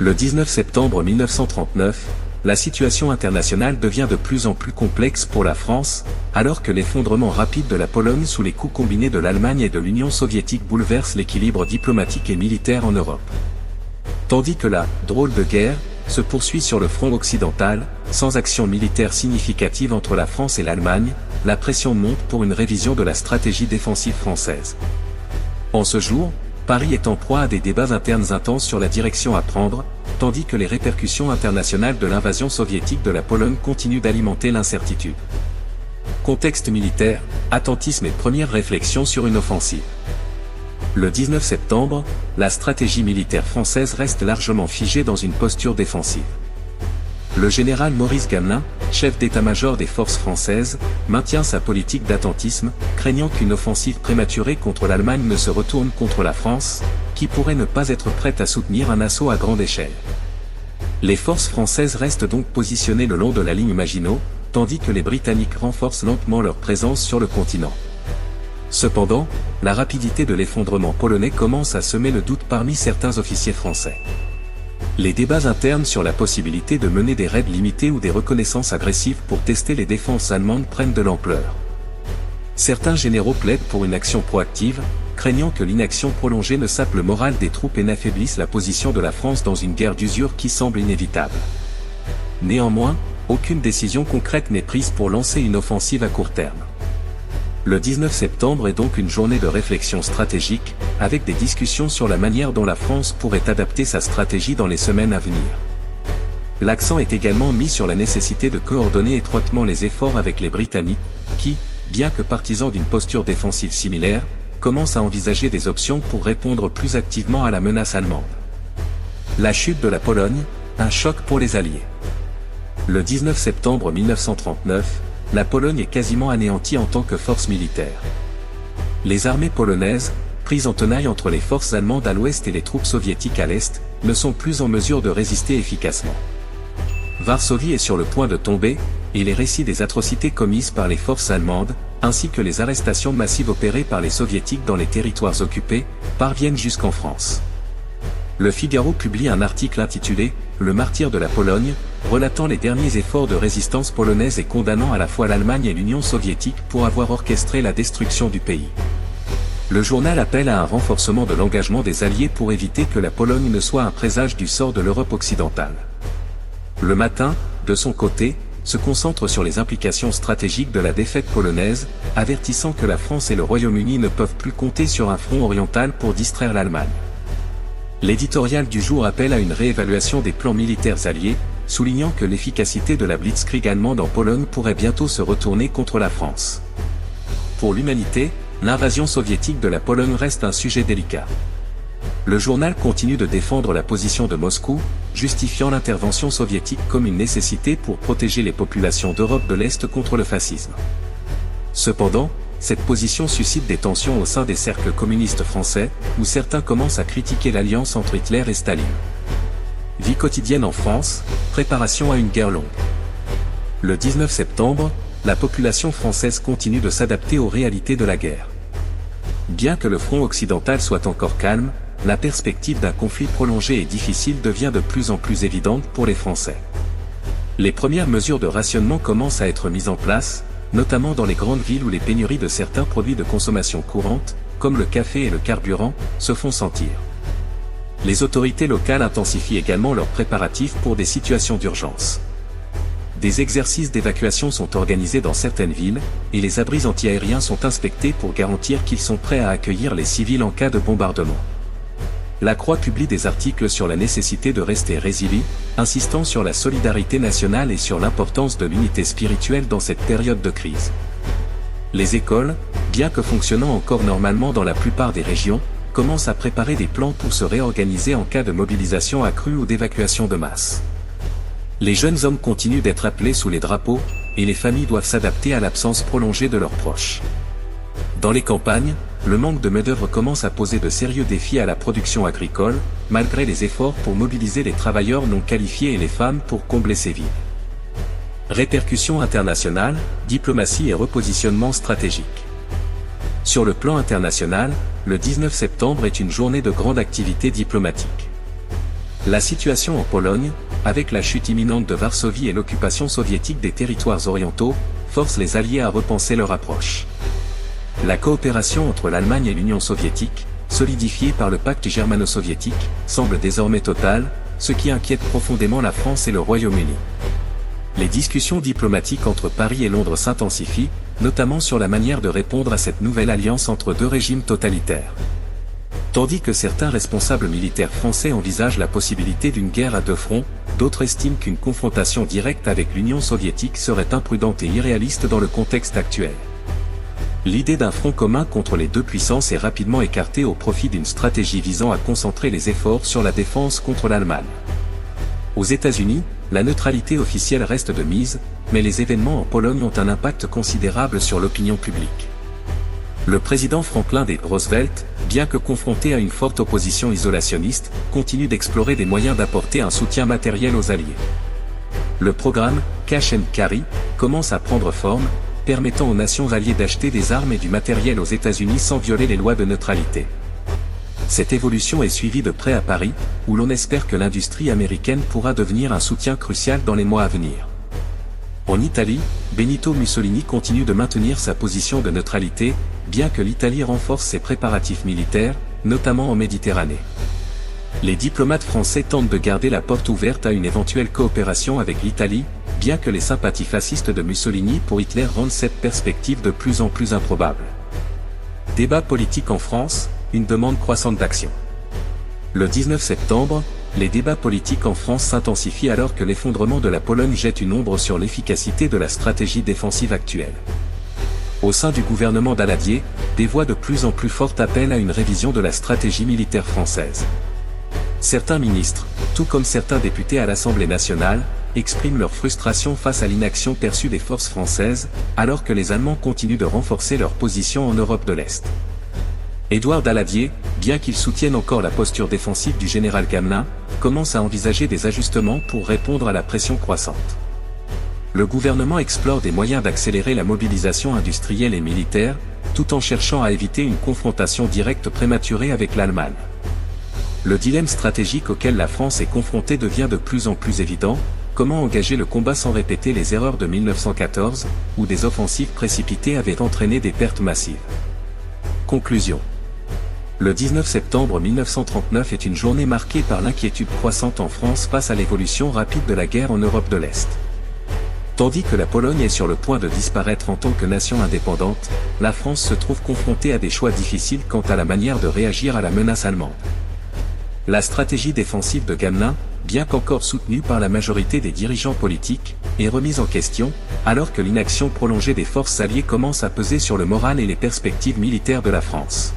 Le 19 septembre 1939, la situation internationale devient de plus en plus complexe pour la France, alors que l'effondrement rapide de la Pologne sous les coups combinés de l'Allemagne et de l'Union soviétique bouleverse l'équilibre diplomatique et militaire en Europe. Tandis que la « drôle de guerre » se poursuit sur le front occidental, sans action militaire significative entre la France et l'Allemagne, la pression monte pour une révision de la stratégie défensive française. En ce jour, Paris est en proie à des débats internes intenses sur la direction à prendre, tandis que les répercussions internationales de l'invasion soviétique de la Pologne continuent d'alimenter l'incertitude. Contexte militaire, attentisme et première réflexion sur une offensive. Le 19 septembre, la stratégie militaire française reste largement figée dans une posture défensive. Le général Maurice Gamelin, chef d'état-major des forces françaises, maintient sa politique d'attentisme, craignant qu'une offensive prématurée contre l'Allemagne ne se retourne contre la France, qui pourrait ne pas être prête à soutenir un assaut à grande échelle. Les forces françaises restent donc positionnées le long de la ligne Maginot, tandis que les Britanniques renforcent lentement leur présence sur le continent. Cependant, la rapidité de l'effondrement polonais commence à semer le doute parmi certains officiers français. Les débats internes sur la possibilité de mener des raids limités ou des reconnaissances agressives pour tester les défenses allemandes prennent de l'ampleur. Certains généraux plaident pour une action proactive, craignant que l'inaction prolongée ne sape le moral des troupes et n'affaiblisse la position de la France dans une guerre d'usure qui semble inévitable. Néanmoins, aucune décision concrète n'est prise pour lancer une offensive à court terme. Le 19 septembre est donc une journée de réflexion stratégique, avec des discussions sur la manière dont la France pourrait adapter sa stratégie dans les semaines à venir. L'accent est également mis sur la nécessité de coordonner étroitement les efforts avec les Britanniques, qui, bien que partisans d'une posture défensive similaire, commencent à envisager des options pour répondre plus activement à la menace allemande. La chute de la Pologne, un choc pour les Alliés. Le 19 septembre 1939, la Pologne est quasiment anéantie en tant que force militaire. Les armées polonaises, prises en tenaille entre les forces allemandes à l'ouest et les troupes soviétiques à l'est, ne sont plus en mesure de résister efficacement. Varsovie est sur le point de tomber, et les récits des atrocités commises par les forces allemandes, ainsi que les arrestations massives opérées par les soviétiques dans les territoires occupés, parviennent jusqu'en France. Le Figaro publie un article intitulé « Le martyr de la Pologne », relatant les derniers efforts de résistance polonaise et condamnant à la fois l'Allemagne et l'Union soviétique pour avoir orchestré la destruction du pays. Le journal appelle à un renforcement de l'engagement des Alliés pour éviter que la Pologne ne soit un présage du sort de l'Europe occidentale. Le Matin, de son côté, se concentre sur les implications stratégiques de la défaite polonaise, avertissant que la France et le Royaume-Uni ne peuvent plus compter sur un front oriental pour distraire l'Allemagne. L'éditorial du jour appelle à une réévaluation des plans militaires alliés, soulignant que l'efficacité de la blitzkrieg allemande en Pologne pourrait bientôt se retourner contre la France. Pour l'humanité, l'invasion soviétique de la Pologne reste un sujet délicat. Le journal continue de défendre la position de Moscou, justifiant l'intervention soviétique comme une nécessité pour protéger les populations d'Europe de l'Est contre le fascisme. Cependant, cette position suscite des tensions au sein des cercles communistes français, où certains commencent à critiquer l'alliance entre Hitler et Staline. Vie quotidienne en France, préparation à une guerre longue. Le 19 septembre, la population française continue de s'adapter aux réalités de la guerre. Bien que le front occidental soit encore calme, la perspective d'un conflit prolongé et difficile devient de plus en plus évidente pour les Français. Les premières mesures de rationnement commencent à être mises en place, notamment dans les grandes villes où les pénuries de certains produits de consommation courante, comme le café et le carburant, se font sentir. Les autorités locales intensifient également leurs préparatifs pour des situations d'urgence. Des exercices d'évacuation sont organisés dans certaines villes, et les abris antiaériens sont inspectés pour garantir qu'ils sont prêts à accueillir les civils en cas de bombardement. La Croix publie des articles sur la nécessité de rester résilient, insistant sur la solidarité nationale et sur l'importance de l'unité spirituelle dans cette période de crise. Les écoles, bien que fonctionnant encore normalement dans la plupart des régions, commencent à préparer des plans pour se réorganiser en cas de mobilisation accrue ou d'évacuation de masse. Les jeunes hommes continuent d'être appelés sous les drapeaux, et les familles doivent s'adapter à l'absence prolongée de leurs proches. Dans les campagnes, le manque de main-d'œuvre commence à poser de sérieux défis à la production agricole, malgré les efforts pour mobiliser les travailleurs non qualifiés et les femmes pour combler ces vides. Répercussions internationales, diplomatie et repositionnement stratégique. Sur le plan international, le 19 septembre est une journée de grande activité diplomatique. La situation en Pologne, avec la chute imminente de Varsovie et l'occupation soviétique des territoires orientaux, force les Alliés à repenser leur approche. La coopération entre l'Allemagne et l'Union soviétique, solidifiée par le pacte germano-soviétique, semble désormais totale, ce qui inquiète profondément la France et le Royaume-Uni. Les discussions diplomatiques entre Paris et Londres s'intensifient, notamment sur la manière de répondre à cette nouvelle alliance entre deux régimes totalitaires. Tandis que certains responsables militaires français envisagent la possibilité d'une guerre à deux fronts, d'autres estiment qu'une confrontation directe avec l'Union soviétique serait imprudente et irréaliste dans le contexte actuel. L'idée d'un front commun contre les deux puissances est rapidement écartée au profit d'une stratégie visant à concentrer les efforts sur la défense contre l'Allemagne. Aux États-Unis, la neutralité officielle reste de mise, mais les événements en Pologne ont un impact considérable sur l'opinion publique. Le président Franklin D. Roosevelt, bien que confronté à une forte opposition isolationniste, continue d'explorer des moyens d'apporter un soutien matériel aux Alliés. Le programme Cash and Carry commence à prendre forme, permettant aux nations alliées d'acheter des armes et du matériel aux États-Unis sans violer les lois de neutralité. Cette évolution est suivie de près à Paris, où l'on espère que l'industrie américaine pourra devenir un soutien crucial dans les mois à venir. En Italie, Benito Mussolini continue de maintenir sa position de neutralité, bien que l'Italie renforce ses préparatifs militaires, notamment en Méditerranée. Les diplomates français tentent de garder la porte ouverte à une éventuelle coopération avec l'Italie, bien que les sympathies fascistes de Mussolini pour Hitler rendent cette perspective de plus en plus improbable. Débat politique en France, une demande croissante d'action. Le 19 septembre, les débats politiques en France s'intensifient alors que l'effondrement de la Pologne jette une ombre sur l'efficacité de la stratégie défensive actuelle. Au sein du gouvernement Daladier, des voix de plus en plus fortes appellent à une révision de la stratégie militaire française. Certains ministres, tout comme certains députés à l'Assemblée nationale, expriment leur frustration face à l'inaction perçue des forces françaises, alors que les Allemands continuent de renforcer leur position en Europe de l'Est. Édouard Daladier, bien qu'il soutienne encore la posture défensive du général Gamelin, commence à envisager des ajustements pour répondre à la pression croissante. Le gouvernement explore des moyens d'accélérer la mobilisation industrielle et militaire, tout en cherchant à éviter une confrontation directe prématurée avec l'Allemagne. Le dilemme stratégique auquel la France est confrontée devient de plus en plus évident: comment engager le combat sans répéter les erreurs de 1914, où des offensives précipitées avaient entraîné des pertes massives. Conclusion. Le 19 septembre 1939 est une journée marquée par l'inquiétude croissante en France face à l'évolution rapide de la guerre en Europe de l'Est. Tandis que la Pologne est sur le point de disparaître en tant que nation indépendante, la France se trouve confrontée à des choix difficiles quant à la manière de réagir à la menace allemande. La stratégie défensive de Gamelin, bien qu'encore soutenue par la majorité des dirigeants politiques, est remise en question, alors que l'inaction prolongée des forces alliées commence à peser sur le moral et les perspectives militaires de la France.